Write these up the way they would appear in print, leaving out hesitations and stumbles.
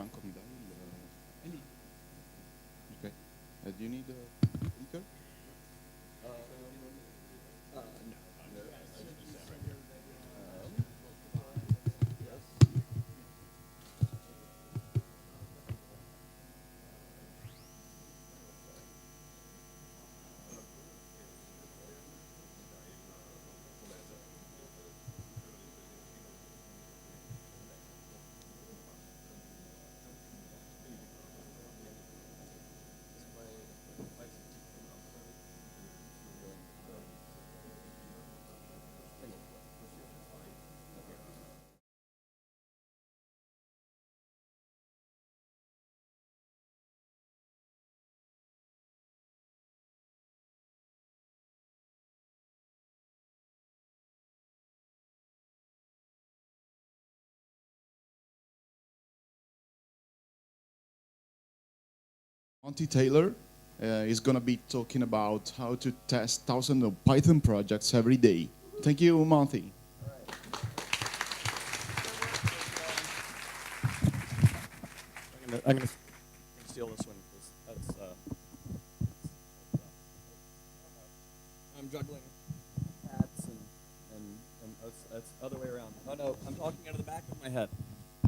Franco mi dai il... Ok. Do you need a speaker? Monty Taylor is going to be talking about how to test thousands of Python projects every day. Thank you, Monty. I'm gonna steal this one because that's I'm juggling hats and that's the other way around. Oh no, I'm talking out of the back of my head.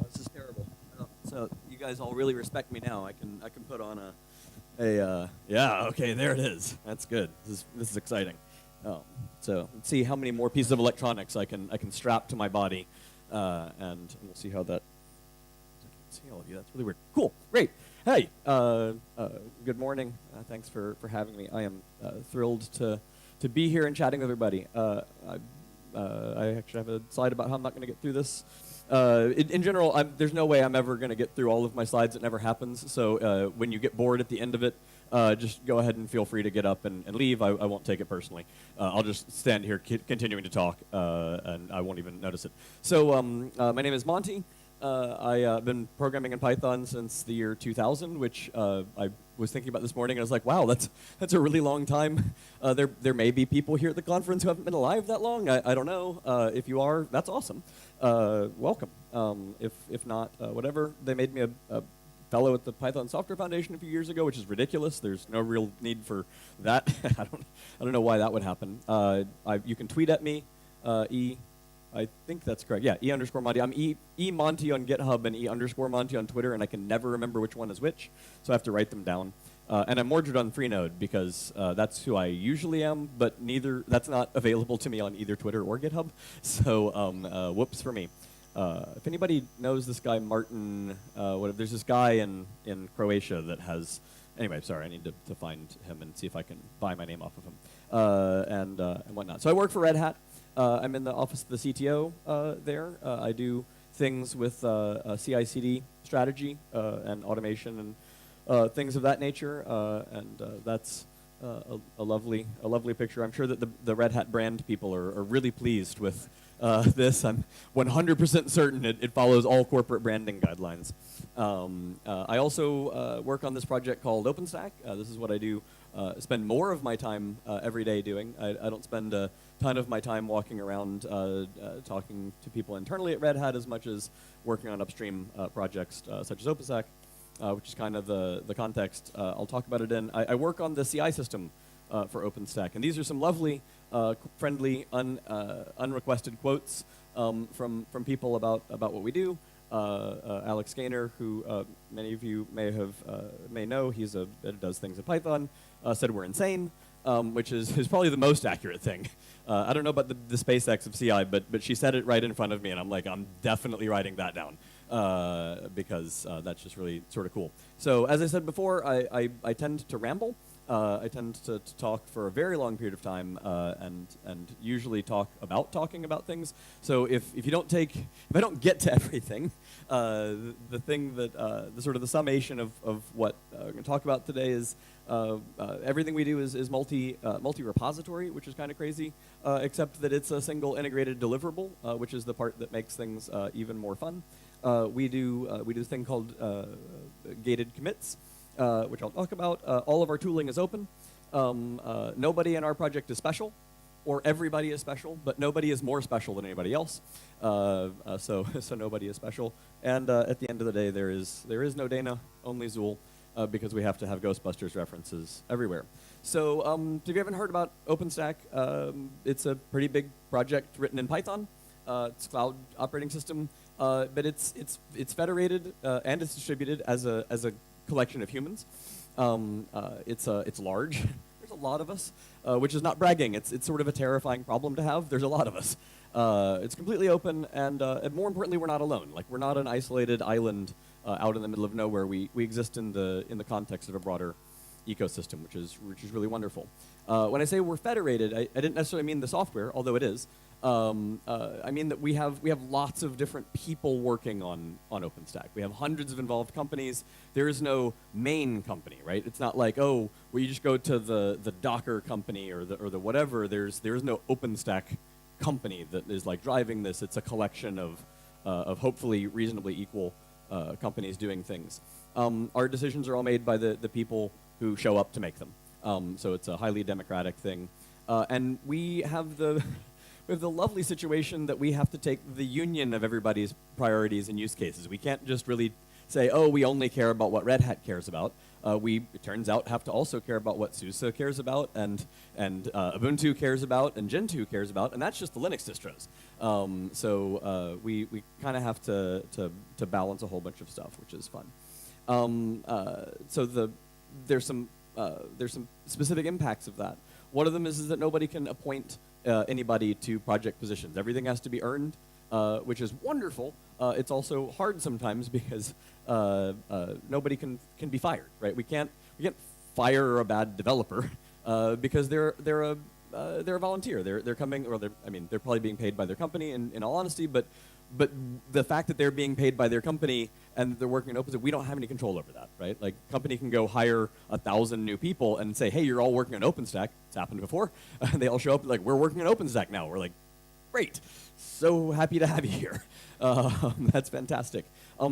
Oh, this is terrible. Oh, so you guys all really respect me now. I can put on a yeah, okay, there it is. That's good. This is exciting. So let's see how many more pieces of electronics I can strap to my body, and we'll see how that. See all of you. That's really weird. Cool. Great. Hey. Good morning. Thanks for having me. I am thrilled to be here and chatting with everybody. I actually have a slide about how I'm not going to get through this. In general, there's no way I'm ever going to get through all of my slides. It never happens. So when you get bored at the end of it, just go ahead and feel free to get up and leave. I won't take it personally. I'll just stand here continuing to talk, and I won't even notice it. So my name is Monty. I've been programming in Python since the year 2000, which I was thinking about this morning, and I was like, wow, that's a really long time. There may be people here at the conference who haven't been alive that long. I don't know. If you are, that's awesome. Welcome. If not, whatever. They made me a fellow at the Python Software Foundation a few years ago, which is ridiculous. There's no real need for that. I don't know why that would happen. You can tweet at me, I think that's correct. Yeah, E_Monty. I'm E_Monty on GitHub and E_Monty on Twitter, and I can never remember which one is which, so I have to write them down. And I'm Mordred on Freenode because that's who I usually am, but that's not available to me on either Twitter or GitHub. So whoops for me. If anybody knows this guy Martin, there's this guy in Croatia that has. Anyway, sorry, I need to find him and see if I can buy my name off of him and whatnot. So I work for Red Hat. I'm in the office of the CTO there. I do things with CI/CD strategy and automation and things of that nature, and that's a lovely picture. I'm sure that the Red Hat brand people are really pleased with this. I'm 100% certain it follows all corporate branding guidelines. I also work on this project called OpenStack. This is what I do. Spend more of my time every day doing. I don't spend a ton of my time walking around talking to people internally at Red Hat as much as working on upstream projects such as OpenStack, which is kind of the context I'll talk about it in. I work on the CI system for OpenStack, and these are some lovely, friendly, unrequested quotes from people about what we do. Alex Gaynor, who many of you may know, does things in Python, said we're insane, which is probably the most accurate thing. I don't know about the SpaceX of CI, but she said it right in front of me, and I'm like, I'm definitely writing that down because that's just really sort of cool. So as I said before, I tend to ramble. I tend to talk for a very long period of time and usually talk about talking about things. So if I don't get to everything, the thing that the sort of the summation of what I'm going to talk about today is everything we do is multi-repository, which is kind of crazy, except that it's a single integrated deliverable, which is the part that makes things even more fun. We do this thing called gated commits, which I'll talk about. All of our tooling is open. Nobody in our project is special. or everybody is special, but nobody is more special than anybody else. So nobody is special. And at the end of the day, there is no Dana, only Zool, because we have to have Ghostbusters references everywhere. So if you haven't heard about OpenStack, it's a pretty big project written in Python. It's a cloud operating system, but it's federated and it's distributed as a collection of humans. It's large. There's a lot of us, which is not bragging. It's sort of a terrifying problem to have. There's a lot of us. It's completely open, and more importantly, we're not alone. Like, we're not an isolated island out in the middle of nowhere. We exist in the context of a broader ecosystem, which is really wonderful. When I say we're federated, I didn't necessarily mean the software, although it is. I mean that we have lots of different people working on OpenStack. We have hundreds of involved companies. There is no main company, right? It's not like, oh, well, you just go to the Docker company or the whatever. There is no OpenStack company that is like driving this. It's a collection of hopefully reasonably equal companies doing things. Our decisions are all made by the people who show up to make them. So it's a highly democratic thing, and we have the lovely situation that we have to take the union of everybody's priorities and use cases. We can't just really say, oh, we only care about what Red Hat cares about. It turns out, have to also care about what SUSE cares about, and Ubuntu cares about, and Gentoo cares about, and that's just the Linux distros. So we kind of have to balance a whole bunch of stuff, which is fun. So there's some specific impacts of that. One of them is that nobody can appoint anybody to project positions. Everything has to be earned, which is wonderful. It's also hard sometimes because nobody can be fired, right? We can't fire a bad developer because they're a volunteer. They're coming, or they're probably being paid by their company in all honesty, but the fact that they're being paid by their company and they're working in OpenStack, we don't have any control over that, right? Like, company can go hire 1,000 new people and say, hey, you're all working on OpenStack. It's happened before. And they all show up like, we're working on OpenStack now. We're like, great. So happy to have you here. That's fantastic.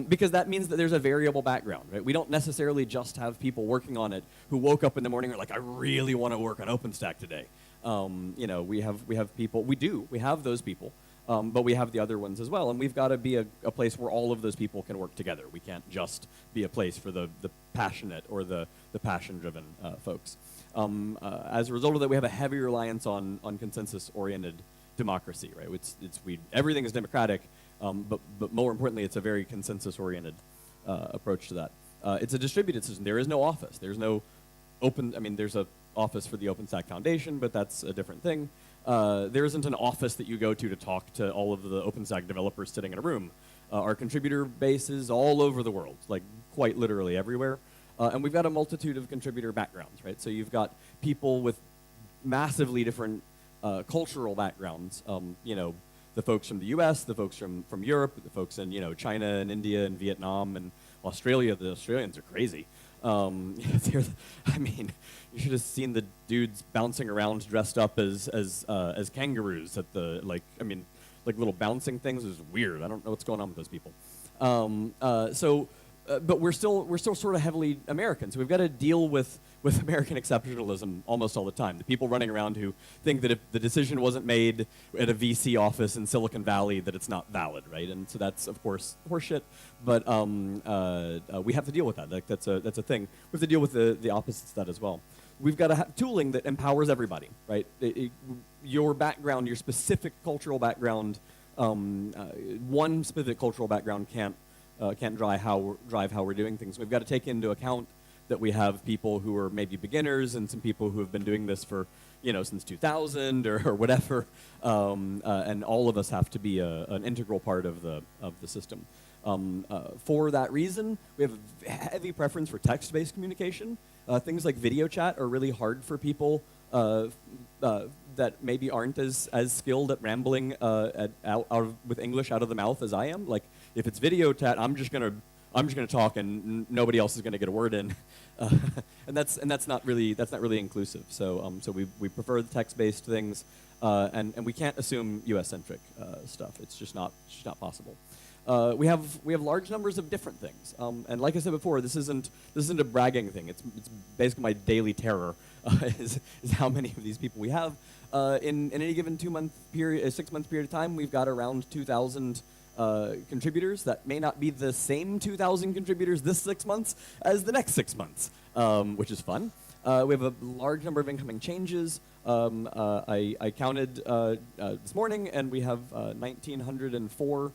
Because that means that there's a variable background, right? We don't necessarily just have people working on it who woke up in the morning and are like, I really want to work on OpenStack today. We have people, we have those people. But we have the other ones as well, and we've got to be a place where all of those people can work together. We can't just be a place for the passionate or the passion-driven folks. As a result of that, we have a heavy reliance on consensus-oriented democracy, right? Everything is democratic, but more importantly, it's a very consensus-oriented approach to that. It's a distributed system. There is no office. There's no there's an office for the OpenStack Foundation, but that's a different thing. There isn't an office that you go to talk to all of the OpenStack developers sitting in a room. Our contributor base is all over the world, like quite literally everywhere. And we've got a multitude of contributor backgrounds, right? So you've got people with massively different cultural backgrounds. The folks from the US, the folks from Europe, the folks in China and India and Vietnam and Australia. The Australians are crazy. You should have seen the dudes bouncing around dressed up as kangaroos at the like little bouncing things. It was weird. I don't know what's going on with those people. But we're still sort of heavily American, so we've got to deal with American exceptionalism almost all the time. The people running around who think that if the decision wasn't made at a VC office in Silicon Valley, that it's not valid, right? And so that's, of course, horseshit. But we have to deal with that. Like, that's a thing. We have to deal with the opposites of that as well. We've got to have tooling that empowers everybody, right? Your background, your specific cultural background, one specific cultural background can't drive how we're doing things. We've got to take into account that we have people who are maybe beginners and some people who have been doing this for since 2000 or whatever, and all of us have to be an integral part of the system. For that reason, we have a heavy preference for text-based communication. Things like video chat are really hard for people that maybe aren't as skilled at rambling with English out of the mouth as I am. Like, if it's video chat, I'm just gonna talk and nobody else is gonna get a word in, and that's not really inclusive. So we prefer the text-based things, and we can't assume U.S.-centric stuff. It's just not possible. we have large numbers of different things. And like I said before, this isn't a bragging thing. It's basically my daily terror is how many of these people we have. In any given 2-month period, 6-month period of time, we've got around 2,000 contributors. That may not be the same 2,000 contributors this 6 months as the next 6 months, which is fun. We have a large number of incoming changes. I counted this morning, and we have 1,904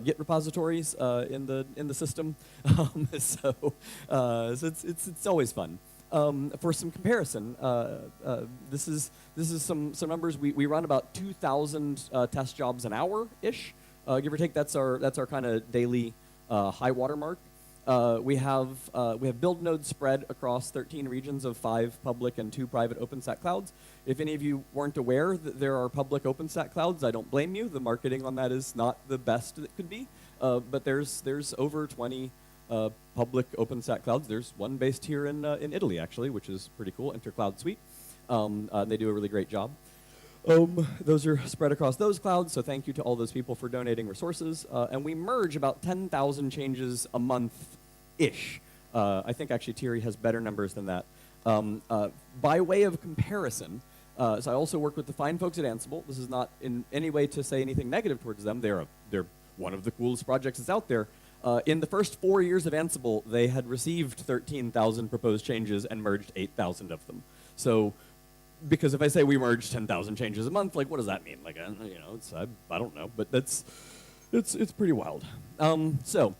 Git repositories in the system. So it's always fun. For some comparison, this is some numbers. We run about 2,000 test jobs an hour ish, give or take. That's our kind of daily high water mark. We have build nodes spread across 13 regions of 5 public and 2 private OpenStack clouds. If any of you weren't aware that there are public OpenStack clouds, I don't blame you. The marketing on that is not the best that it could be, but there's over 20 public OpenStack clouds. There's one based here in Italy, actually, which is pretty cool, Intercloud Suite. They do a really great job. Those are spread across those clouds, so thank you to all those people for donating resources. And we merge about 10,000 changes a month-ish. I think actually Thierry has better numbers than that. By way of comparison, so I also work with the fine folks at Ansible. This is not in any way to say anything negative towards them. They're one of the coolest projects that's out there. In the first 4 years of Ansible, they had received 13,000 proposed changes and merged 8,000 of them. So, because if I say we merge 10,000 changes a month, like what does that mean? Like, it's I don't know, but it's pretty wild. So,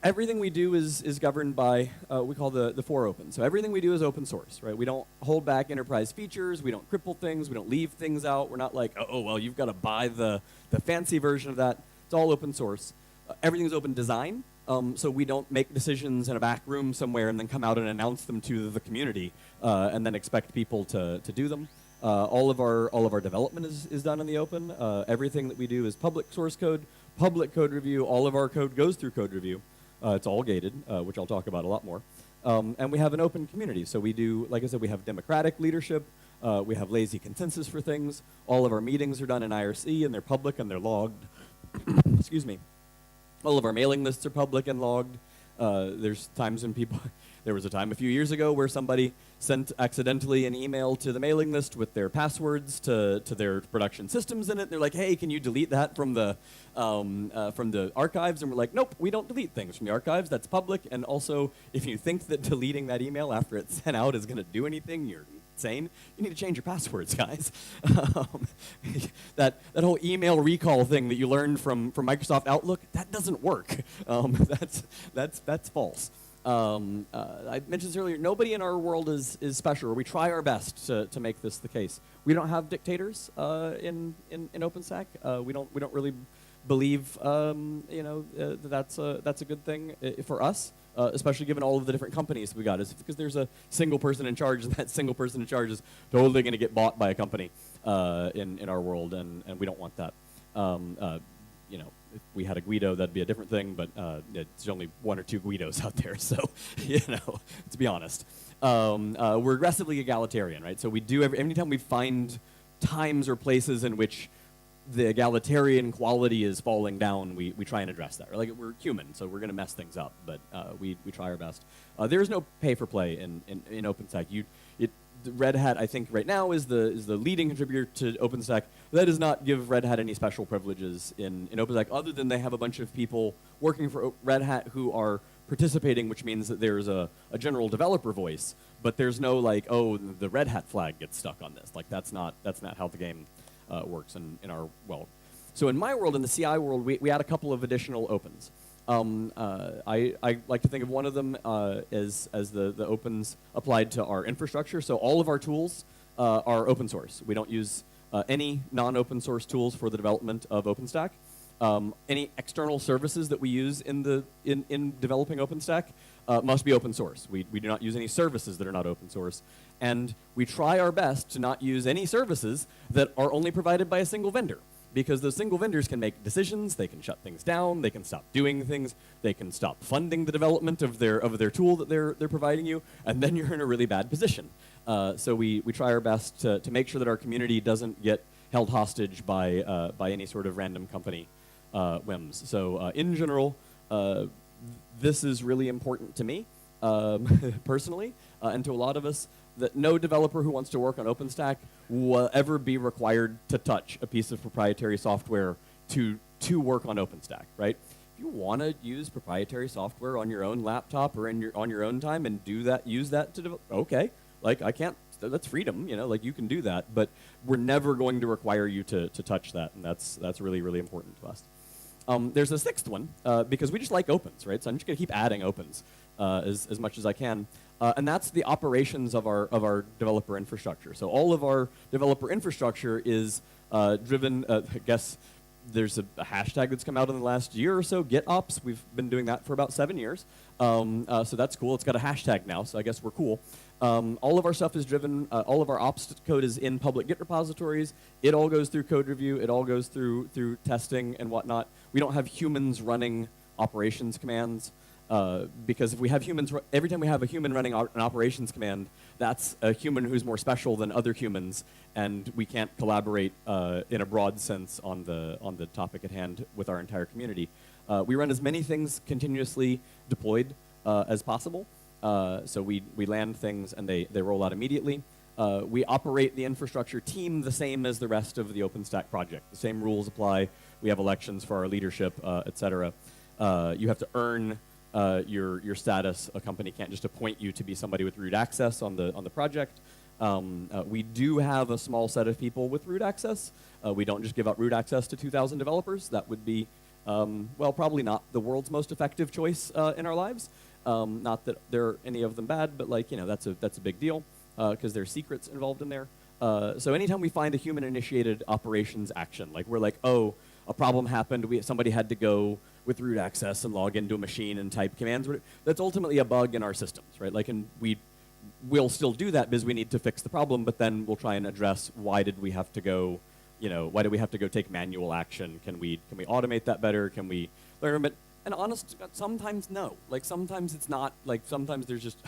everything we do is governed by we call the 4 open. So everything we do is open source, right? We don't hold back enterprise features. We don't cripple things. We don't leave things out. We're not like, oh well, you've got to buy the fancy version of that. It's all open source. Everything's open design, so we don't make decisions in a back room somewhere and then come out and announce them to the community and then expect people to do them. All of our development is done in the open. Everything that we do is public source code, public code review. All of our code goes through code review. It's all gated, which I'll talk about a lot more. And we have an open community. So we do, like I said, we have democratic leadership. We have lazy consensus for things. All of our meetings are done in IRC, and they're public and they're logged. Excuse me. All of our mailing lists are public and logged. There's times when there was a time a few years ago where somebody sent accidentally an email to the mailing list with their passwords to their production systems in it. They're like, hey, can you delete that from the archives? And we're like, nope, we don't delete things from the archives. That's public. And also, if you think that deleting that email after it's sent out is going to do anything, you're insane. You need to change your passwords, guys. That whole email recall thing that you learned from Microsoft Outlook, that doesn't work. That's false. I mentioned this earlier. Nobody in our world is special. Or we try our best to make this the case. We don't have dictators in OpenStack. We don't really believe that's a good thing for us. Especially given all of the different companies we got, is because there's a single person in charge, and that single person in charge is totally going to get bought by a company in our world, and we don't want that. If we had a Guido, that'd be a different thing, but it's only 1 or 2 Guidos out there, so to be honest, we're aggressively egalitarian, right? So we do anytime we find times or places in which the egalitarian quality is falling down, we try and address that. Like, we're human, so we're going to mess things up, but we try our best. There is no pay for play in OpenStack. Red Hat, I think, right now is the leading contributor to OpenStack. That does not give Red Hat any special privileges in OpenStack, other than they have a bunch of people working for Red Hat who are participating, which means that there's a general developer voice, but there's no like, oh, the Red Hat flag gets stuck on this. Like, that's not how the game works in our world. So in my world, in the CI world, we add a couple of additional opens. I like to think of one of them as the opens applied to our infrastructure. So all of our tools are open source. We don't use any non-open source tools for the development of OpenStack. Any external services that we use in developing OpenStack must be open source. We do not use any services that are not open source. And we try our best to not use any services that are only provided by a single vendor, because those single vendors can make decisions, they can shut things down, they can stop doing things, they can stop funding the development of their tool that they're providing you, and then you're in a really bad position. So we try our best to make sure that our community doesn't get held hostage by any sort of random company. whims. So in general, this is really important to me personally, and to a lot of us, that no developer who wants to work on OpenStack will ever be required to touch a piece of proprietary software to work on OpenStack, right? If you want to use proprietary software on your own laptop or on your own time and use that to develop, okay, like I can't, that's freedom, you know, like you can do that, but we're never going to require you to touch that, and that's really, really important to us. There's a sixth one, because we just like opens, right? So I'm just going to keep adding opens as much as I can. And that's the operations of our developer infrastructure. So all of our developer infrastructure is driven, I guess there's a hashtag that's come out in the last year or so, GitOps. We've been doing that for about 7 years. So that's cool. It's got a hashtag now, so I guess we're cool. All of our stuff is driven, all of our ops code is in public Git repositories. It all goes through code review. It all goes through testing and whatnot. We don't have humans running operations commands. Because if we have humans, every time we have a human running an operations command, that's a human who's more special than other humans, and we can't collaborate in a broad sense on the topic at hand with our entire community. We run as many things continuously deployed as possible. So we land things and they roll out immediately. We operate the infrastructure team the same as the rest of the OpenStack project. The same rules apply. We have elections for our leadership, et cetera. You have to earn your status. A company can't just appoint you to be somebody with root access on the project. We do have a small set of people with root access. We don't just give out root access to 2,000 developers. That would be, well, probably not the world's most effective choice in our lives. Not that there are any of them bad, but like, you know, that's a big deal because there's secrets involved in there. So anytime we find a human-initiated operations action, like we're like, oh, a problem happened, somebody had to go with root access and log into a machine and type commands, that's ultimately a bug in our systems, right? Like, and we'll still do that because we need to fix the problem, but then we'll try and address why did we have to go, you know, why did we have to go take manual action? Can we automate that better? Can we learn? But, and honest to God, sometimes no. Like sometimes it's not, like sometimes there's just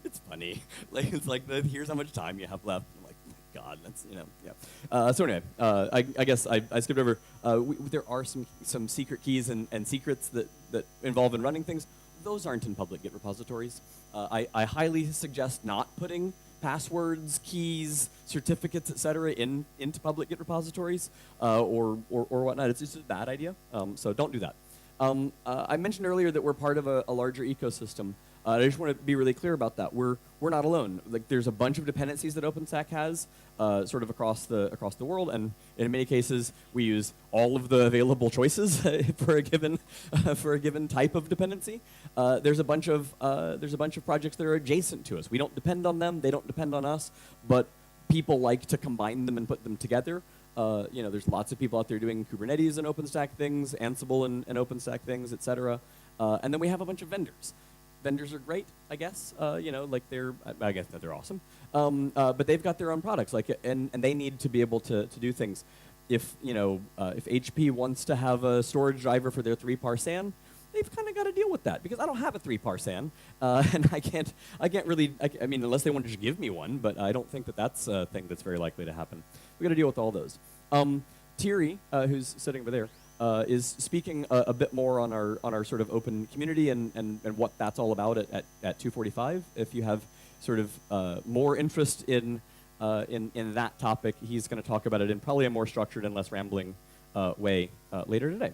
it's funny. Like it's like here's how much time you have left. I'm like, God, that's, you know, yeah. So anyway, I guess I skipped over. There are some secret keys and secrets that involve in running things. Those aren't in public Git repositories. I highly suggest not putting passwords, keys, certificates, etc. into public Git repositories or whatnot. It's just a bad idea. So don't do that. I mentioned earlier that we're part of a larger ecosystem. I just want to be really clear about that. We're not alone. Like there's a bunch of dependencies that OpenStack has, sort of across the world, and in many cases we use all of the available choices for a given type of dependency. There's a bunch of projects that are adjacent to us. We don't depend on them. They don't depend on us. But people like to combine them and put them together. You know, there's lots of people out there doing Kubernetes and OpenStack things, Ansible and OpenStack things, et cetera. And then we have a bunch of vendors. Vendors are great, I guess. You know, like I guess that they're awesome. But they've got their own products, like, and they need to be able to do things. If you know, if HP wants to have a storage driver for their 3-par SAN, they've kind of got to deal with that because I don't have a 3-par SAN, and I can't really. I mean, unless they want to just give me one, but I don't think that's a thing that's very likely to happen. We got to deal with all those. Thierry, who's sitting over there, is speaking a bit more on our sort of open community and what that's all about at 2:45. If you have sort of more interest in that topic, he's going to talk about it in probably a more structured and less rambling way later today.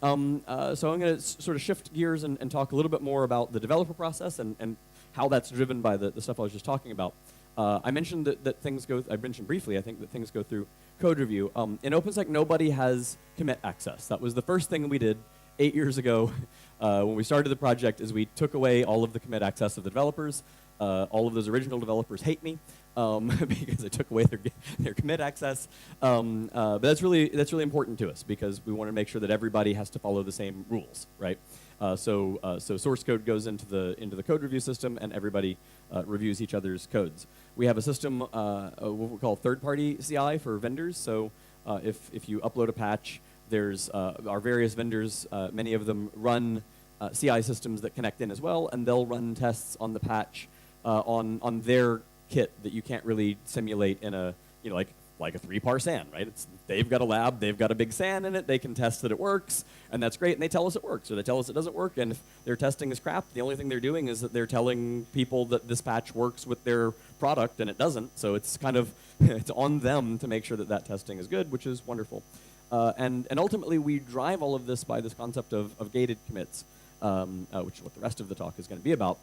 So I'm going to sort of shift gears and talk a little bit more about the developer process and how that's driven by the stuff I was just talking about. I mentioned that things go. I mentioned briefly. I think that things go through code review. In OpenStack, nobody has commit access. That was the first thing we did 8 years ago when we started the project. Is we took away all of the commit access of the developers. All of those original developers hate me because I took away their commit access. But that's really important to us because we want to make sure that everybody has to follow the same rules, right? So source code goes into the code review system, and everybody reviews each other's codes. We have a system, what we call third-party CI for vendors. So if you upload a patch, there's our various vendors. Many of them run CI systems that connect in as well, and they'll run tests on the patch on their kit that you can't really simulate in a, you know, like like a 3-par SAN, right? They've got a lab, they've got a big SAN in it, they can test that it works, and that's great, and they tell us it works, or they tell us it doesn't work, and if their testing is crap, the only thing they're doing is that they're telling people that this patch works with their product, and it doesn't, so it's kind of, it's on them to make sure that that testing is good, which is wonderful. And ultimately, we drive all of this by this concept of gated commits, which is what the rest of the talk is going to be about.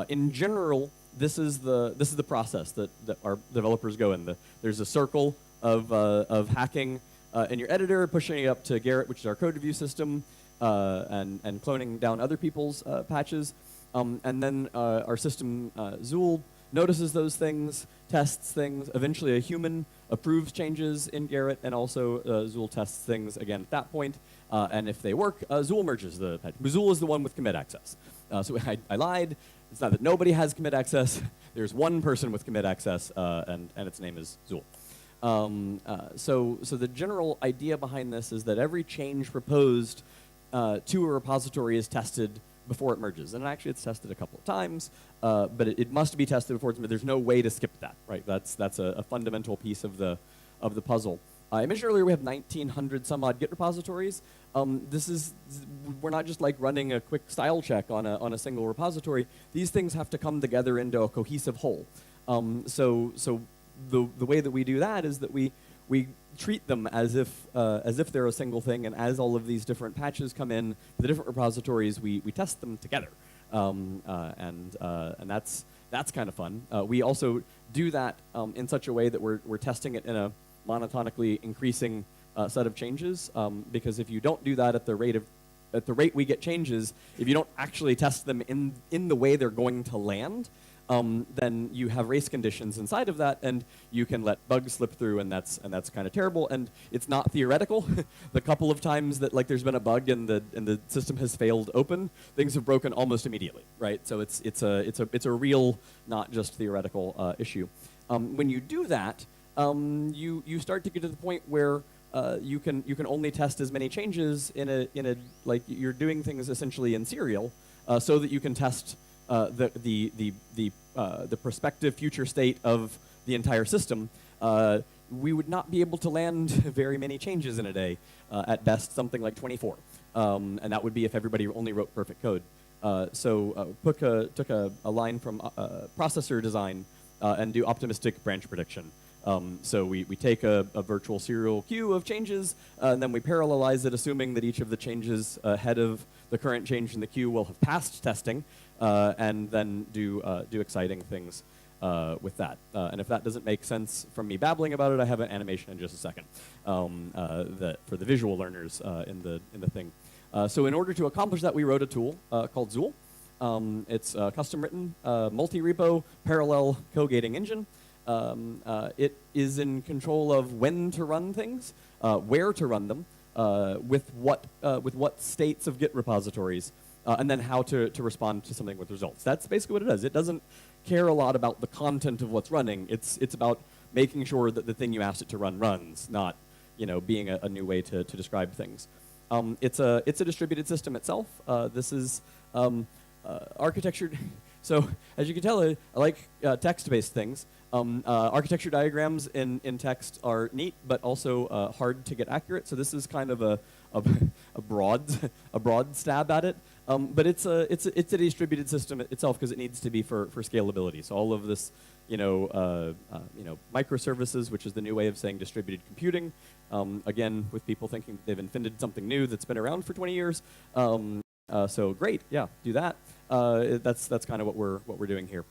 In general, this is the process that our developers go in. There's a circle of hacking in your editor, pushing it up to Garrett, which is our code review system, and cloning down other people's patches. And then our system, Zool, notices those things, tests things. Eventually, a human approves changes in Garrett, and also Zool tests things again at that point. And if they work, Zool merges the patch. Zool is the one with commit access. So I lied. It's not that nobody has commit access. There's one person with commit access, and its name is Zool. So the general idea behind this is that every change proposed to a repository is tested before it merges. And actually, it's tested a couple of times, but it must be tested before it's merged. There's no way to skip that, right? That's a fundamental piece of the puzzle. I mentioned earlier we have 1,900 some odd Git repositories. We're not just like running a quick style check on a single repository. These things have to come together into a cohesive whole. So the way that we do that is that we treat them as if they're a single thing, and as all of these different patches come in, the different repositories, we test them together, and that's kind of fun. We also do that in such a way that we're testing it in a monotonically increasing set of changes, because if you don't do that at the rate we get changes, if you don't actually test them in the way they're going to land, then you have race conditions inside of that, and you can let bugs slip through, and that's kind of terrible. And it's not theoretical. The couple of times that there's been a bug and the system has failed open, things have broken almost immediately, right? So it's a real, not just theoretical issue. When you do that, you start to get to the point where you can only test as many changes in a like you're doing things essentially in serial, so that you can test the prospective future state of the entire system. We would not be able to land very many changes in a day. At best, something like 24, and that would be if everybody only wrote perfect code. So took a line from processor design and do optimistic branch prediction. So we take a virtual serial queue of changes, and then we parallelize it, assuming that each of the changes ahead of the current change in the queue will have passed testing, and then do exciting things with that. And if that doesn't make sense from me babbling about it, I have an animation in just a second for the visual learners in the thing. So in order to accomplish that, we wrote a tool called Zool. It's a custom-written, multi-repo, parallel co-gating engine. It is in control of when to run things, where to run them, with what states of Git repositories, and then how to respond to something with results. That's basically what it does. It doesn't care a lot about the content of what's running. It's about making sure that the thing you asked it to run runs, not being a new way to describe things. It's a distributed system itself. This is architecture. So as you can tell, I like text-based things. Architecture diagrams in text are neat, but also hard to get accurate. So this is kind of a broad stab at it. But it's a distributed system itself because it needs to be for scalability. So all of this, microservices, which is the new way of saying distributed computing. Again, with people thinking they've invented something new that's been around for 20 years. So great, yeah, do that. That's kind of what we're doing here.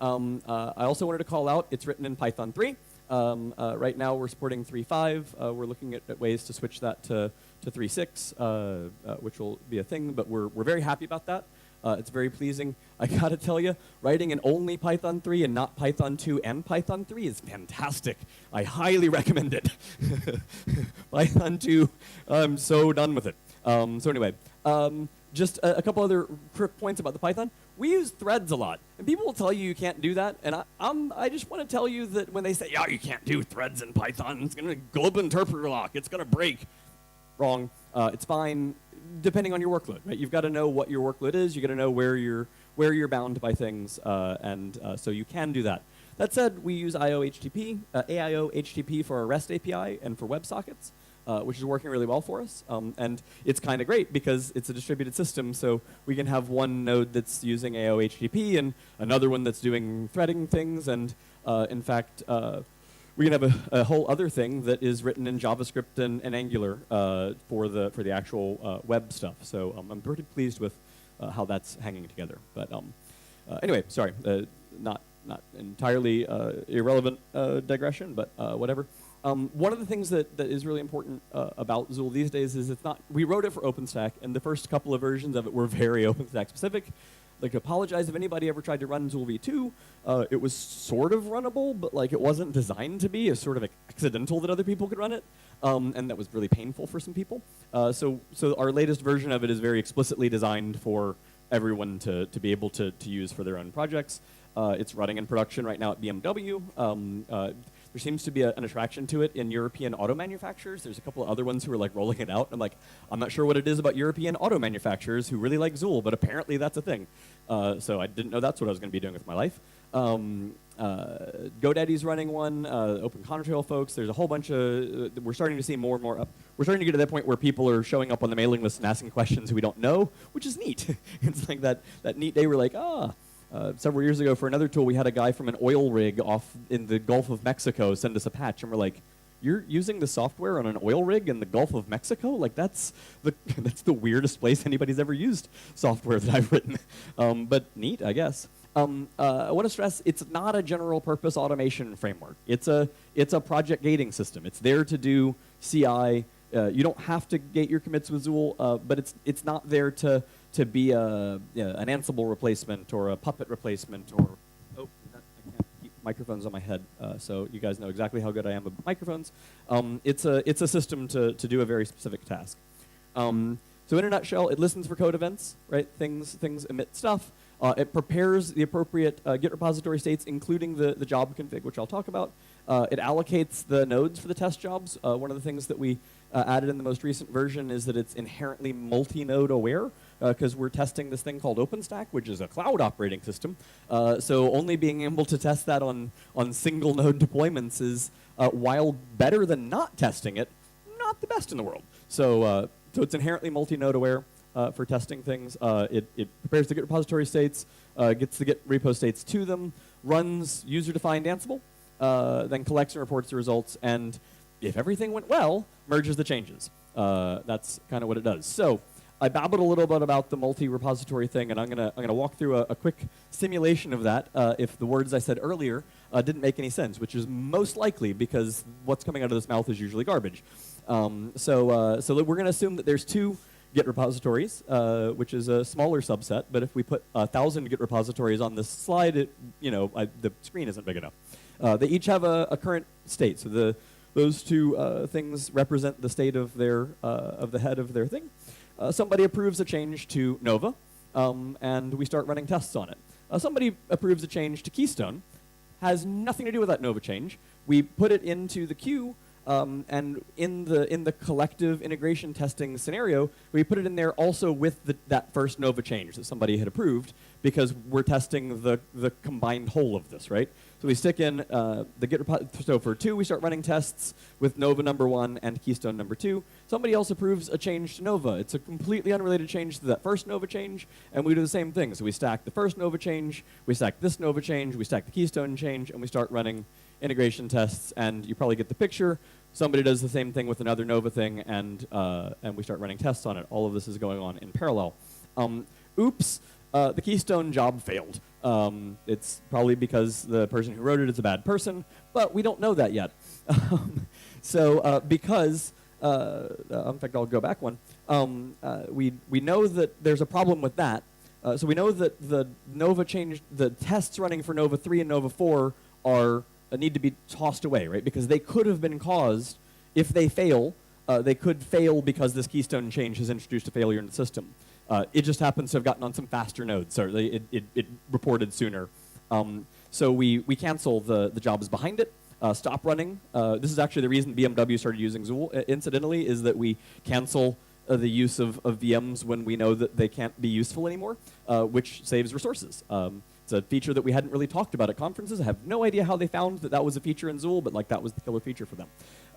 I also wanted to call out, it's written in Python 3. Right now we're supporting 3.5. We're looking at ways to switch that to 3.6, which will be a thing, but we're very happy about that. It's very pleasing. I gotta tell you, writing in only Python 3 and not Python 2 and Python 3 is fantastic. I highly recommend it. Python 2, I'm so done with it. So anyway, just a couple other quick points about the Python. We use threads a lot, and people will tell you can't do that, and I just want to tell you that when they say, yeah, you can't do threads in Python, it's going to global interpreter lock, it's going to break. Wrong. It's fine, depending on your workload, right? You've got to know what your workload is. You've got to know where you're bound by things, and so you can do that. That said, we use AIO HTTP for our REST API and for WebSockets, which is working really well for us. And it's kind of great because it's a distributed system, so we can have one node that's using AIO HTTP and another one that's doing threading things, and in fact, we can have a whole other thing that is written in JavaScript and Angular for the actual web stuff. So I'm pretty pleased with how that's hanging together. But anyway, sorry, not entirely irrelevant digression, but whatever. One of the things that is really important about Zool these days is it's not. We wrote it for OpenStack, and the first couple of versions of it were very OpenStack specific. Like, apologize if anybody ever tried to run Zool v2. It was sort of runnable, but like it wasn't designed to be. It's sort of accidental that other people could run it, and that was really painful for some people. So our latest version of it is very explicitly designed for everyone to be able to use for their own projects. It's running in production right now at BMW. There seems to be an attraction to it in European auto manufacturers. There's a couple of other ones who are like rolling it out. I'm like, I'm not sure what it is about European auto manufacturers who really like Zool, but apparently that's a thing. So I didn't know that's what I was going to be doing with my life. GoDaddy's running one. Open Contrail folks. There's a whole bunch of. We're starting to see more and more. We're starting to get to that point where people are showing up on the mailing list and asking questions we don't know, which is neat. It's like that neat day. We're like, several years ago for another tool, we had a guy from an oil rig off in the Gulf of Mexico send us a patch, and we're like, you're using the software on an oil rig in the Gulf of Mexico? Like, that's the weirdest place anybody's ever used software that I've written. But neat, I guess. I want to stress it's not a general purpose automation framework. It's a project gating system. It's there to do CI. You don't have to gate your commits with Zool, but it's not there to be an Ansible replacement or a Puppet replacement or I can't keep microphones on my head, so you guys know exactly how good I am with microphones. It's a system to do a very specific task. So in a nutshell, it listens for code events, right? Things emit stuff. It prepares the appropriate Git repository states, including the job config, which I'll talk about. It allocates the nodes for the test jobs. One of the things that we added in the most recent version is that it's inherently multi-node aware, because we're testing this thing called OpenStack, which is a cloud operating system. So only being able to test that on single node deployments is, while better than not testing it, not the best in the world. So it's inherently multi-node aware for testing things. It prepares the Git repository states, gets the Git repo states to them, runs user-defined Ansible, then collects and reports the results, and if everything went well, merges the changes. That's kind of what it does. So I babbled a little bit about the multi-repository thing, and I'm gonna walk through a quick simulation of that if the words I said earlier didn't make any sense, which is most likely because what's coming out of this mouth is usually garbage. So we're gonna assume that there's two Git repositories, which is a smaller subset, but if we put 1,000 Git repositories on this slide, the screen isn't big enough. They each have a current state, so those two things represent the state of the head of their thing. Somebody approves a change to Nova, and we start running tests on it. Somebody approves a change to Keystone, has nothing to do with that Nova change. We put it into the queue, and in the collective integration testing scenario, we put it in there also with that first Nova change that somebody had approved, because we're testing the combined whole of this, right? So we stick in the Git repository. So for 2, we start running tests with Nova number 1 and Keystone number 2. Somebody else approves a change to Nova. It's a completely unrelated change to that first Nova change, and we do the same thing. So we stack the first Nova change, we stack this Nova change, we stack the Keystone change, and we start running integration tests, and you probably get the picture. Somebody does the same thing with another Nova thing, and we start running tests on it. All of this is going on in parallel. Oops, the Keystone job failed. It's probably because the person who wrote it is a bad person, but we don't know that yet. Because, in fact, I'll go back one. We know that there's a problem with that. So we know that the Nova change, the tests running for Nova 3 and Nova 4 need to be tossed away, right? Because they could have been caused, if they fail, they could fail because this Keystone change has introduced a failure in the system. It just happens to have gotten on some faster nodes, so it reported sooner. So we cancel the jobs behind it, stop running. This is actually the reason BMW started using Zool, incidentally, is that we cancel the use of VMs when we know that they can't be useful anymore, which saves resources. It's a feature that we hadn't really talked about at conferences. I have no idea how they found that that was a feature in Zool, but like that was the killer feature for them.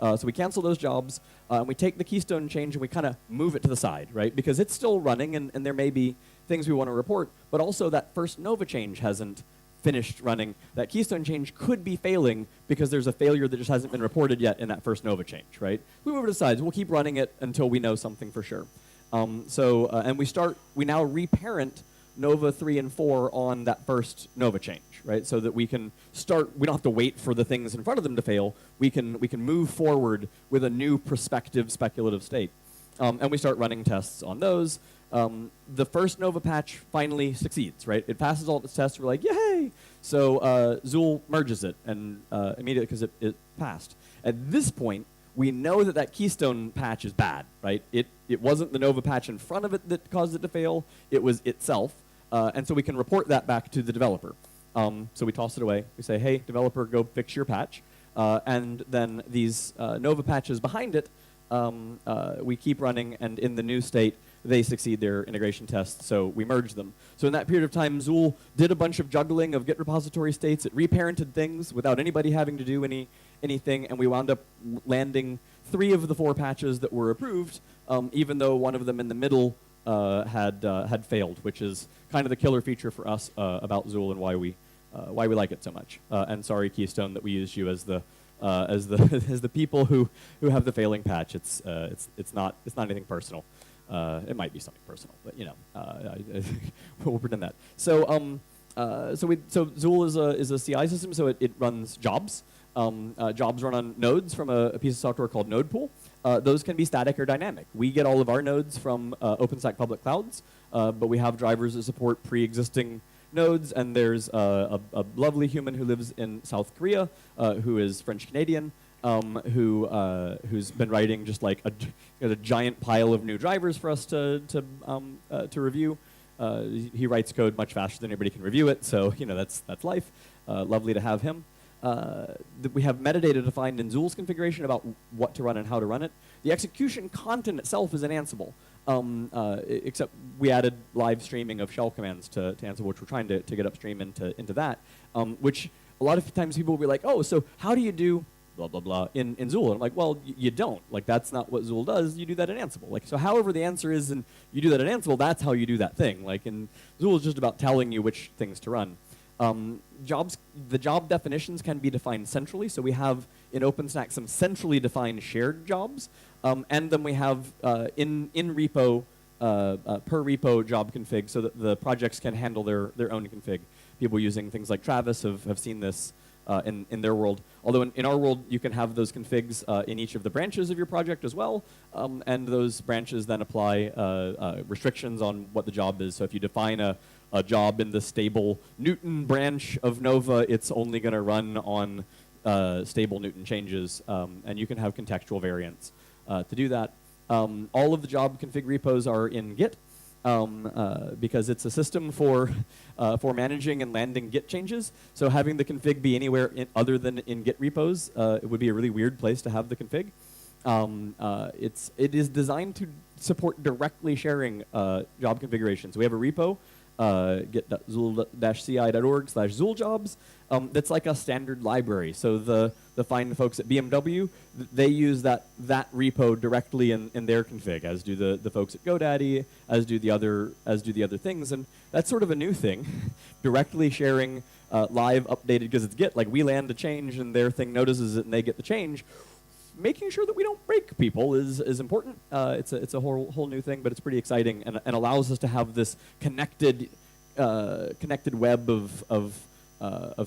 So we cancel those jobs, and we take the keystone change and we kind of move it to the side, right? Because it's still running, and there may be things we want to report, but also that first Nova change hasn't finished running. That keystone change could be failing because there's a failure that just hasn't been reported yet in that first Nova change, right? We move it to the sides. We'll keep running it until we know something for sure. And we now reparent Nova 3 and 4 on that first Nova change, right? So that we can start, we don't have to wait for the things in front of them to fail. We can move forward with a new prospective speculative state. And we start running tests on those. The first Nova patch finally succeeds, right? It passes all its tests. We're like, yay! So Zool merges it and immediately because it passed. At this point, we know that that keystone patch is bad, right? It wasn't the Nova patch in front of it that caused it to fail. It was itself. And so we can report that back to the developer. So we toss it away. We say, hey, developer, go fix your patch. And then these Nova patches behind it, we keep running, and in the new state, they succeed their integration tests, so we merge them. So in that period of time, Zool did a bunch of juggling of Git repository states. It reparented things without anybody having to do anything, and we wound up landing 3 of the 4 patches that were approved, even though one of them in the middle had failed, which is kind of the killer feature for us about Zool and why we like it so much. And sorry, Keystone, that we used you as the as the people who have the failing patch. It's not anything personal. It might be something personal, but you know, we'll pretend that. So Zool is a CI system, so it runs jobs. Jobs run on nodes from a piece of software called Node Pool. Those can be static or dynamic. We get all of our nodes from OpenStack public clouds, but we have drivers that support pre-existing nodes, and there's a lovely human who lives in South Korea who is French-Canadian, who's been writing just like a giant pile of new drivers for us to review. He writes code much faster than anybody can review it, so you know that's life. Lovely to have him. We have metadata defined in Zool's configuration about what to run and how to run it. The execution content itself is in Ansible, except we added live streaming of shell commands to Ansible, which we're trying to get upstream into that, which a lot of times people will be like, oh, so how do you do blah, blah, blah in Zool? And I'm like, well, you don't. Like, that's not what Zool does. You do that in Ansible. Like, so however the answer is and you do that in Ansible, that's how you do that thing. Like, and Zool is just about telling you which things to run. The job definitions can be defined centrally, so we have in OpenStack some centrally defined shared jobs, and then we have in repo per repo job config, so that the projects can handle their own config. People using things like Travis have seen this in their world. Although in our world, you can have those configs in each of the branches of your project as well, and those branches then apply restrictions on what the job is. So if you define a job in the stable Newton branch of Nova, it's only going to run on stable Newton changes, and you can have contextual variants to do that. All of the job config repos are in Git, because it's a system for managing and landing Git changes. So having the config be anywhere other than in Git repos, it would be a really weird place to have the config. It is designed to support directly sharing job configurations. We have a repo, git.zool-ci.org/ZoolJobs. That's like a standard library. So the fine folks at BMW, they use that repo directly in their config, as do the folks at GoDaddy, as do the other things. And that's sort of a new thing, directly sharing live updated, because it's Git. Like, we land a change and their thing notices it and they get the change. Making sure that we don't break people is important. It's a whole new thing, but it's pretty exciting and allows us to have this connected web of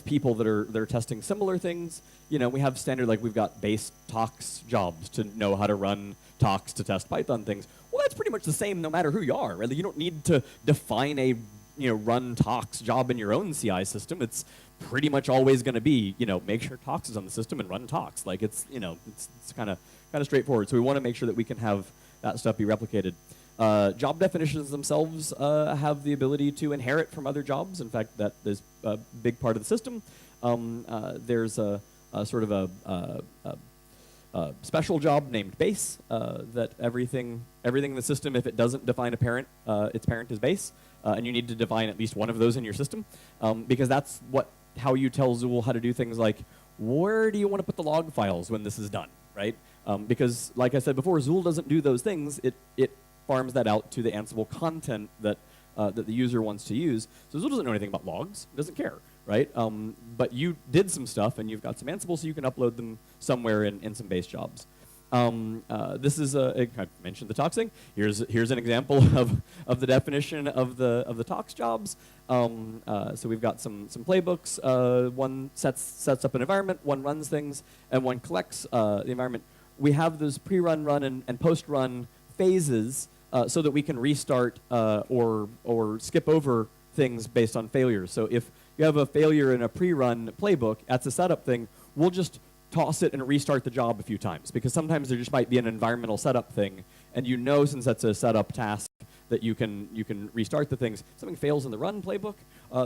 people that are testing similar things. You know, we have standard, like, we've got base tox jobs to know how to run tox to test Python things. Well, that's pretty much the same no matter who you are. Right? You don't need to define a run tox job in your own CI system. It's pretty much always going to be, make sure tox is on the system and run tox. Like, it's kind of straightforward. So we want to make sure that we can have that stuff be replicated. Job definitions themselves have the ability to inherit from other jobs. In fact, that is a big part of the system. There's a sort of a special job named base that everything in the system, if it doesn't define a parent, its parent is base. and you need to define at least one of those in your system, because that's how you tell Zool how to do things like, where do you want to put the log files when this is done, right? Because, like I said before, Zool doesn't do those things. It farms that out to the Ansible content that the user wants to use. So Zool doesn't know anything about logs. It doesn't care, right? But you did some stuff, and you've got some Ansible, so you can upload them somewhere in some base jobs. This is I mentioned the tox thing. Here's an example of the definition of the tox jobs. So we've got some playbooks. One sets up an environment, one runs things, and one collects the environment. We have those pre-run, run, and post-run phases so that we can restart or skip over things based on failures. So if you have a failure in a pre-run playbook, that's a setup thing. We'll just toss it and restart the job a few times, because sometimes there just might be an environmental setup thing, and you know, since that's a setup task, that you can restart the things. Something fails in the run playbook,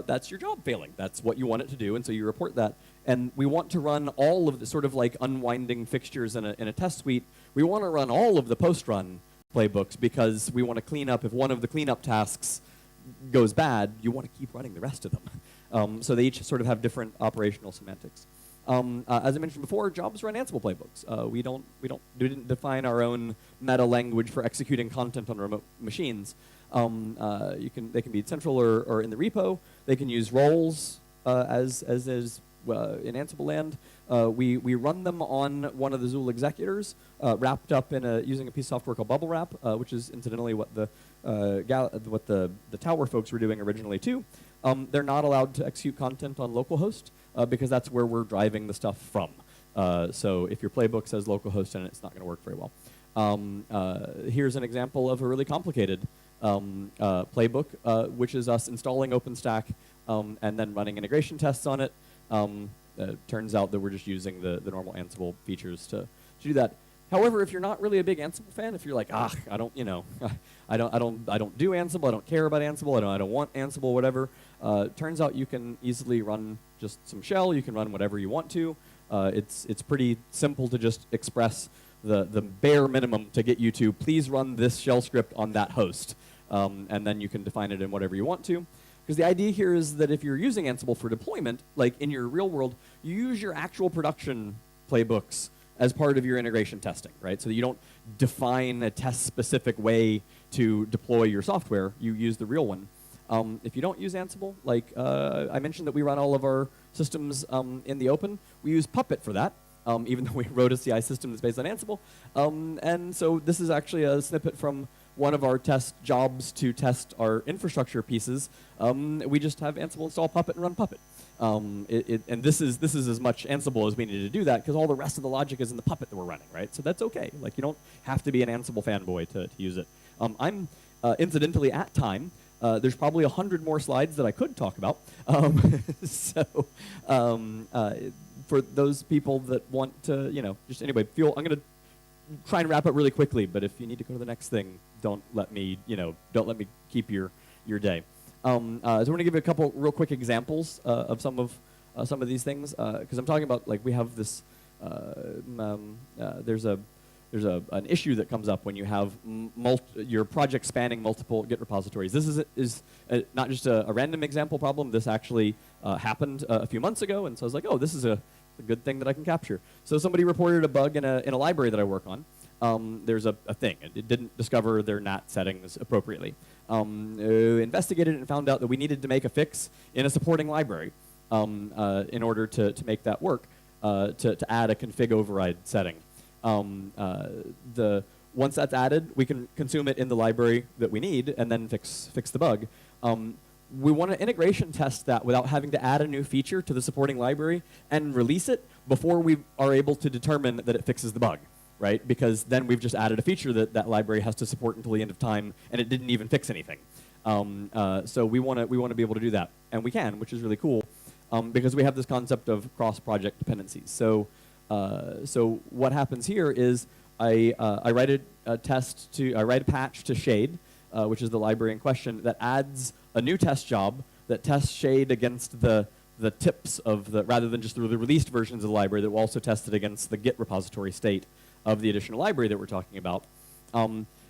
that's your job failing. That's what you want it to do, and so you report that. And we want to run all of the sort of like unwinding fixtures in a test suite. We want to run all of the post-run playbooks, because we want to clean up. If one of the cleanup tasks goes bad, you want to keep running the rest of them. So they each sort of have different operational semantics. As I mentioned before, jobs run Ansible playbooks. We didn't define our own meta language for executing content on remote machines. They can be central or in the repo. They can use roles as is in Ansible land. We run them on one of the Zool executors, wrapped up in using a piece of software called Bubble Wrap, which is incidentally what the Tower folks were doing originally too. They're not allowed to execute content on localhost because that's where we're driving the stuff from. So if your playbook says localhost in it, it's not going to work very well. Here's an example of a really complicated playbook, which is us installing OpenStack and then running integration tests on it. Turns out that we're just using the normal Ansible features to do that. However, if you're not really a big Ansible fan, if you're like, I don't do Ansible, I don't care about Ansible, I don't want Ansible, whatever. Turns out you can easily run just some shell. You can run whatever you want to. It's pretty simple to just express the bare minimum to get you to please run this shell script on that host, and then you can define it in whatever you want to. Because the idea here is that if you're using Ansible for deployment, like in your real world, you use your actual production playbooks as part of your integration testing, right? So that you don't define a test-specific way to deploy your software. You use the real one. If you don't use Ansible, like I mentioned that we run all of our systems in the open, we use Puppet for that, even though we wrote a CI system that's based on Ansible. And so this is actually a snippet from one of our test jobs to test our infrastructure pieces. We just have Ansible install Puppet and run Puppet. And this is as much Ansible as we need to do that, because all the rest of the logic is in the Puppet that we're running, right? So that's okay. Like, you don't have to be an Ansible fanboy to use it. I'm incidentally at time. There's probably 100 more slides that I could talk about. For those people that want to, just anyway, I'm going to try and wrap up really quickly. But if you need to go to the next thing, don't let me keep your day. So we're going to give you a couple real quick examples of some of these things, because I'm talking about, like, we have this. There's an issue that comes up when you have your project spanning multiple Git repositories. This is not just a random example problem. This actually happened a few months ago, and so I was like, oh, this is a good thing that I can capture. So somebody reported a bug in a library that I work on. There's a thing. It didn't discover their NAT settings appropriately. Investigated it and found out that we needed to make a fix in a supporting library in order to make that work, to add a config override setting. Once that's added, we can consume it in the library that we need and then fix the bug. We want to integration test that without having to add a new feature to the supporting library and release it before we are able to determine that it fixes the bug, right? Because then we've just added a feature that library has to support until the end of time, and it didn't even fix anything. So we want to be able to do that, and we can, which is really cool, because we have this concept of cross-project dependencies. So what happens here is I write a patch to Shade, which is the library in question, that adds a new test job that tests Shade against the tips of rather than just the released versions of the library, that will also test it against the Git repository state of the additional library that we're talking about.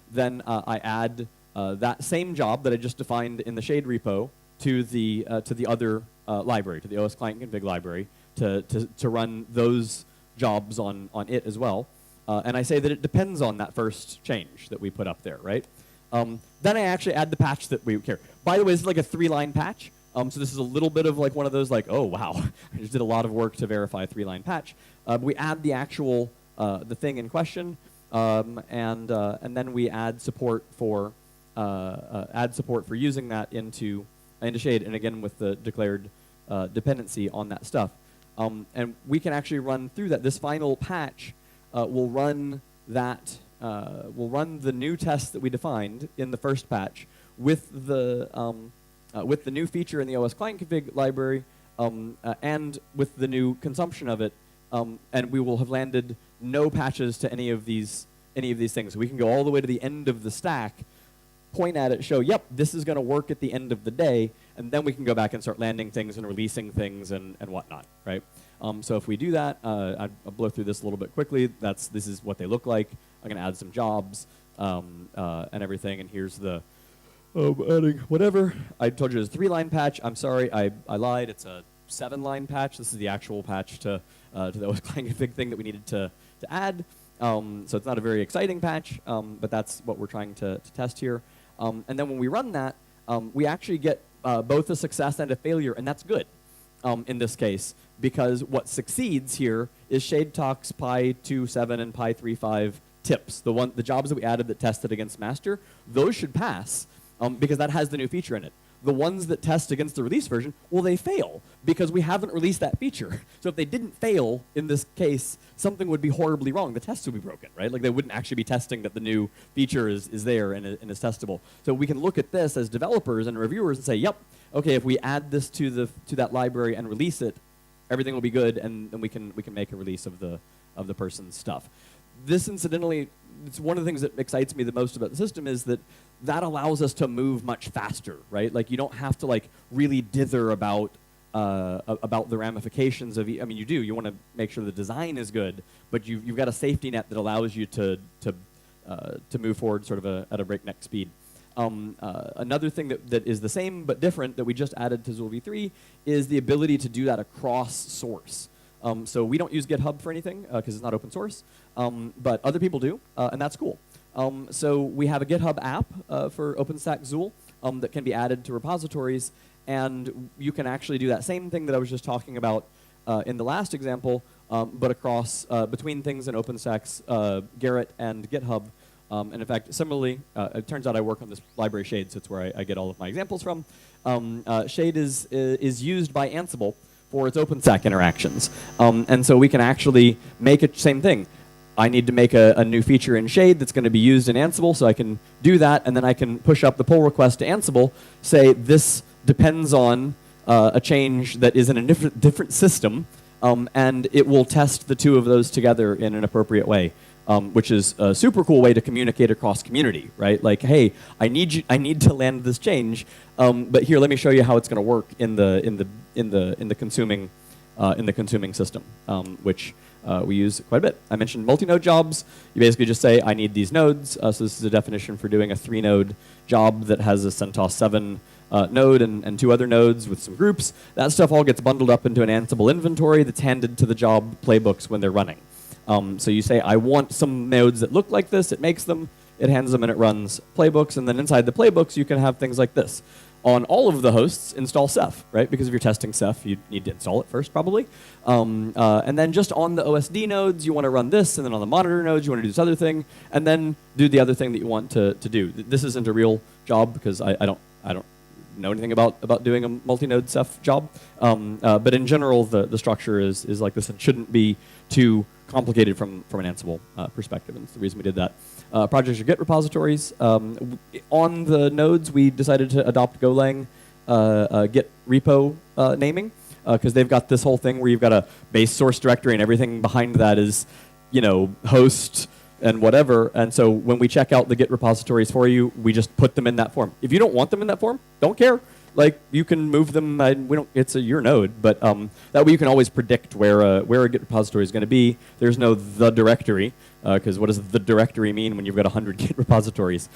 Then I add that same job that I just defined in the shade repo to the other library, to the OS client config library, to run those jobs on it as well. And I say that it depends on that first change that we put up there, right? Then I actually add the patch that we care. By the way, this is like a 3-line patch. So this is a little bit of like one of those like, oh wow, I just did a lot of work to verify a 3-line patch. We add the actual the thing in question, and then we add support for using that into Shade, and again with the declared dependency on that stuff. And we can actually run through that. This final patch will run that. Will run the new test that we defined in the first patch with the new feature in the OS client config library, and with the new consumption of it, and we will have landed no patches to any of these things. So we can go all the way to the end of the stack, point at it, show, yep, this is going to work at the end of the day, and then we can go back and start landing things and releasing things and whatnot, right? So if we do that, I'll blow through this a little bit quickly. This is what they look like. I'm going to add some jobs and everything, and here's the adding whatever. I told you it's a 3-line patch. I'm sorry, I lied. It's a 7-line patch. This is the actual patch to the OS client config thing that we needed to add. So it's not a very exciting patch, but that's what we're trying to test here. And then when we run that, we actually get both a success and a failure, and that's good in this case, because what succeeds here is ShadeTalk's Pi 2.7 and Pi 3.5 tips. The jobs that we added that tested against master, those should pass because that has the new feature in it. The ones that test against the release version, well, they fail because we haven't released that feature. So if they didn't fail in this case, something would be horribly wrong. The tests would be broken, right? Like they wouldn't actually be testing that the new feature is there and is testable. So we can look at this as developers and reviewers and say, yep, okay, if we add this to that library and release it, everything will be good, and then we can make a release of the person's stuff. This, incidentally, it's one of the things that excites me the most about the system is that allows us to move much faster, right? Like you don't have to like really dither about the ramifications of. I mean, you do. You want to make sure the design is good, but you've got a safety net that allows you to move forward sort of at a breakneck speed. Another thing that is the same but different that we just added to Zool v3 is the ability to do that across source. So we don't use GitHub for anything because it's not open source, but other people do, and that's cool. So we have a GitHub app for OpenStack Zool that can be added to repositories, and you can actually do that same thing that I was just talking about in the last example, but across between things in OpenStack's Garrett and GitHub. And in fact, similarly, it turns out I work on this library Shade, so it's where I get all of my examples from. Shade is used by Ansible for its OpenStack interactions. And so we can actually make it same thing. I need to make a new feature in Shade that's going to be used in Ansible, so I can do that, and then I can push up the pull request to Ansible, say this depends on a change that is in a different system, and it will test the two of those together in an appropriate way. Which is a super cool way to communicate across community, right? Like, hey, I need to land this change, but here, let me show you how it's going to work in the consuming system, which we use quite a bit. I mentioned multi-node jobs. You basically just say, I need these nodes. So this is a definition for doing a 3-node job that has a CentOS 7 node and 2 other nodes with some groups. That stuff all gets bundled up into an Ansible inventory that's handed to the job playbooks when they're running. So you say, I want some nodes that look like this. It makes them. It hands them, and it runs playbooks. And then inside the playbooks, you can have things like this. On all of the hosts, install Ceph, right? Because if you're testing Ceph, you need to install it first, probably. And then just on the OSD nodes, you want to run this. And then on the monitor nodes, you want to do this other thing. And then do the other thing that you want to do. This isn't a real job because I don't know anything about doing a multi-node Ceph job. But in general, the structure is like this. It shouldn't be too complicated from an Ansible perspective, and it's the reason we did that. Projects are Git repositories. On the nodes, we decided to adopt Golang Git repo naming because they've got this whole thing where you've got a base source directory and everything behind that is, host and whatever. And so when we check out the Git repositories for you, we just put them in that form. If you don't want them in that form, don't care. Like you can move them. It's your node, but that way you can always predict where a Git repository is going to be. There's no the directory, because what does the directory mean when you've got 100 Git repositories?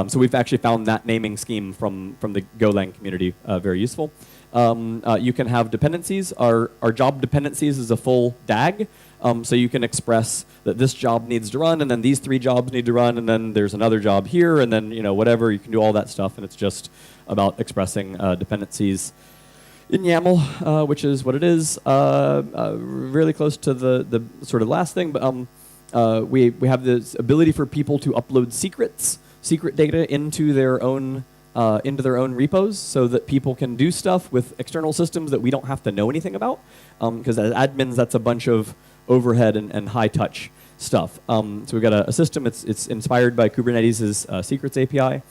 So we've actually found that naming scheme from the Golang community very useful. You can have dependencies. Our job dependencies is a full DAG. So you can express that this job needs to run, and then these 3 jobs need to run, and then there's another job here, and then whatever. You can do all that stuff, and it's just about expressing dependencies in YAML, which is what it is. Really close to the sort of last thing, but we have this ability for people to upload secret data into their own repos, so that people can do stuff with external systems that we don't have to know anything about. Because as admins, that's a bunch of overhead and high touch stuff. So we've got a system. It's inspired by Kubernetes' secrets API.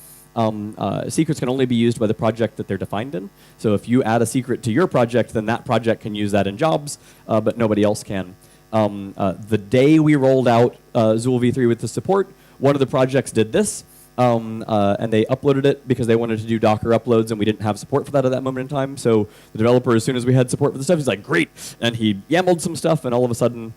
Secrets can only be used by the project that they're defined in. So if you add a secret to your project, then that project can use that in jobs, but nobody else can. The day we rolled out Zool v3 with the support, one of the projects did this. And they uploaded it because they wanted to do Docker uploads, and we didn't have support for that at that moment in time. So the developer, as soon as we had support for the stuff, he's like, great. And he YAML'd some stuff, and all of a sudden,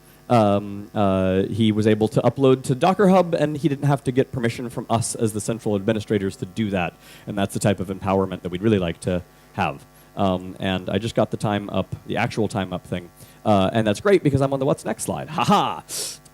he was able to upload to Docker Hub, and he didn't have to get permission from us as the central administrators to do that. And that's the type of empowerment that we'd really like to have. And I just got the time up, the actual time up thing. And that's great because I'm on the what's next slide. Haha!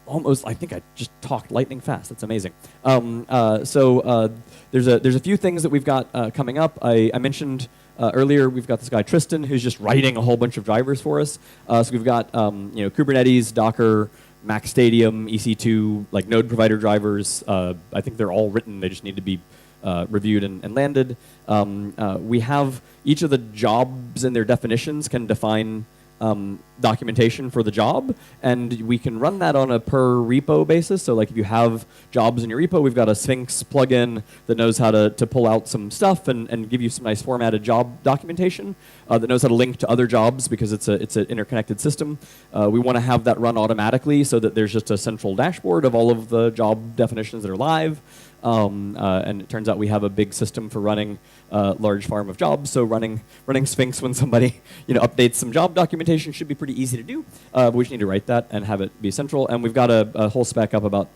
Almost, I think I just talked lightning fast. That's amazing. So there's a few things that we've got coming up. I mentioned earlier we've got this guy Tristan who's just writing a whole bunch of drivers for us. So we've got Kubernetes, Docker, Mac Stadium, EC2, like node provider drivers. I think they're all written. They just need to be reviewed and landed. We have each of the jobs and their definitions can define documentation for the job, and we can run that on a per repo basis. So like if you have jobs in your repo, we've got a Sphinx plugin that knows how to pull out some stuff and give you some nice formatted job documentation that knows how to link to other jobs because it's an interconnected system. We want to have that run automatically so that there's just a central dashboard of all of the job definitions that are live. And it turns out we have a big system for running large farm of jobs. So running Sphinx when somebody updates some job documentation should be pretty easy to do. But we just need to write that and have it be central. And we've got a whole spec up about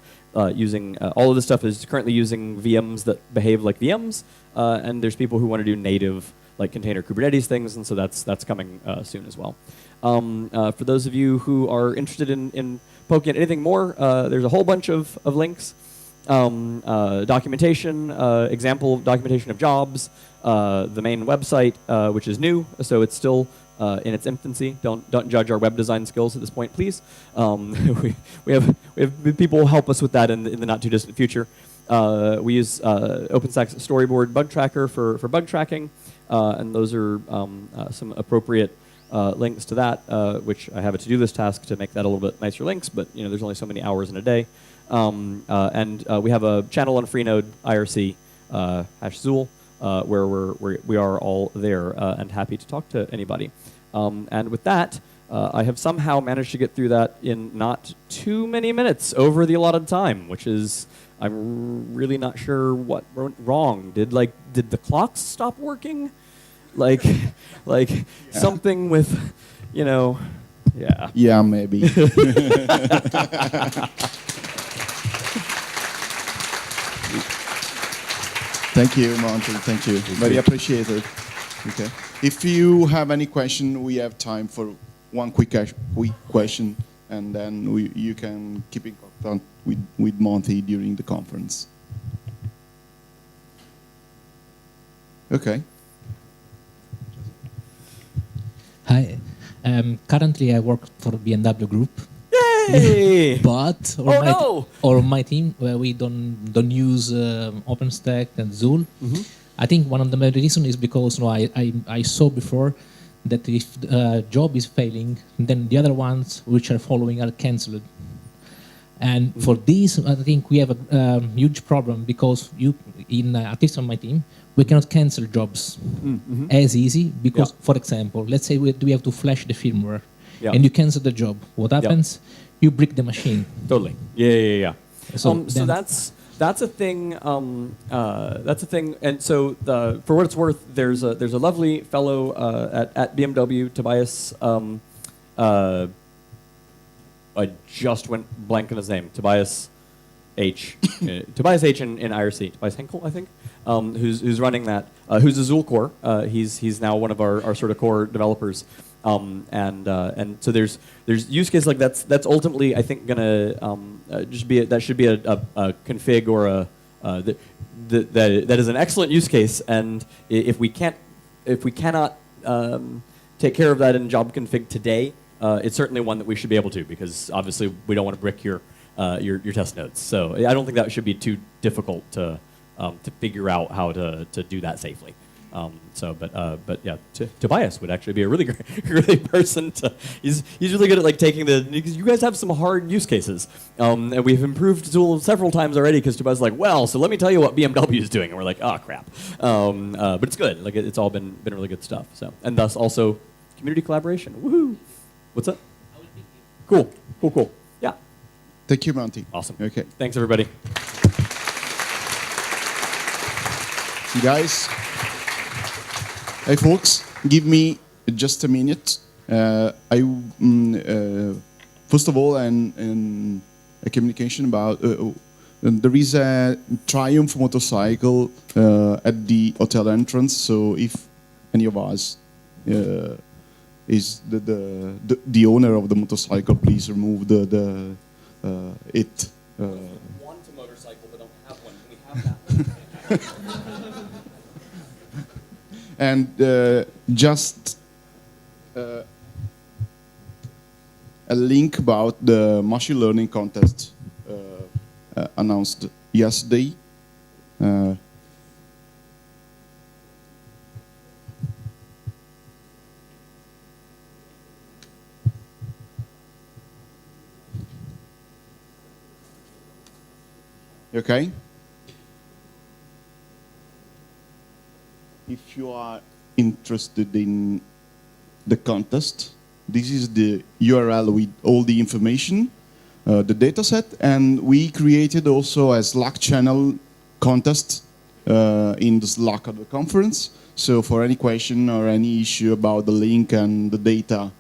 using all of this stuff is currently using VMs that behave like VMs. And there's people who want to do native like container Kubernetes things, and so that's coming soon as well. For those of you who are interested in poking at anything more, there's a whole bunch of links. Documentation, example documentation of jobs, the main website, which is new, so it's still in its infancy. Don't judge our web design skills at this point, please. We have people who help us with that in the not too distant future. We use OpenStack's storyboard bug tracker for bug tracking, and those are some appropriate links to that, which I have a to-do list task to make that a little bit nicer links, but there's only so many hours in a day. And we have a channel on Freenode IRC #Zool where we are all there and happy to talk to anybody. And with that, I have somehow managed to get through that in not too many minutes over the allotted time, which is I'm really not sure what went wrong. Did the clocks stop working? Like something with yeah. Yeah, maybe. Thank you, Monty. Thank you. Very appreciated. Okay. If you have any question, we have time for one quick question, and then you can keep in contact with Monty during the conference. Okay. Hi. Currently, I work for BMW Group. Yay! But on my team, we don't use OpenStack and Zool. Mm-hmm. I think one of the main reasons is because I saw before that if a job is failing, then the other ones which are following are cancelled. And for this, I think we have a huge problem because at least on my team, we cannot cancel jobs as easy because, for example, let's say we have to flash the firmware and you cancel the job. What happens? You break the machine. Totally. Yeah. So that's a thing. That's a thing. And so for what it's worth, there's a lovely fellow at BMW, Tobias. I just went blank on his name. Tobias H, Tobias H in IRC, Tobias Henkel, I think, who's running that, who's Azul core. He's now one of our sort of core developers. And so there's use cases like that's ultimately, I think, gonna just be that should be a config or that is an excellent use case. And if we cannot take care of that in job config today, it's certainly one that we should be able to, because obviously we don't want to brick your test notes. So I don't think that should be too difficult to figure out how to do that safely. But yeah, Tobias would actually be a really great person to. He's really good at like taking because you guys have some hard use cases, and we've improved Zool several times already because Tobias is like, well, so let me tell you what BMW is doing, and we're like, oh crap, but it's good. Like it's all been really good stuff. So and thus also community collaboration. Woohoo! What's that? Cool. Yeah. Thank you, Monty. Awesome. Okay. Thanks everybody. Guys. Hey folks, give me just a minute. First of all, and a communication about there is a Triumph motorcycle at the hotel entrance. So if any of us is the owner of the motorcycle, please remove it. Want a motorcycle but don't have one. We have that. And just a link about the machine learning contest announced yesterday. Okay. If you are interested in the contest, this is the URL with all the information, the dataset, and we created also a Slack channel contest in the Slack of the conference. So for any question or any issue about the link and the data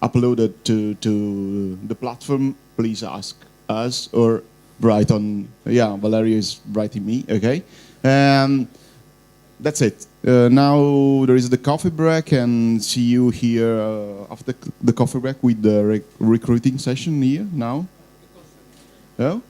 uploaded to the platform, please ask us or write on. Yeah, Valeria is writing me. Okay. That's it. Now there is the coffee break, and see you here after the coffee break with the recruiting session here now. Oh?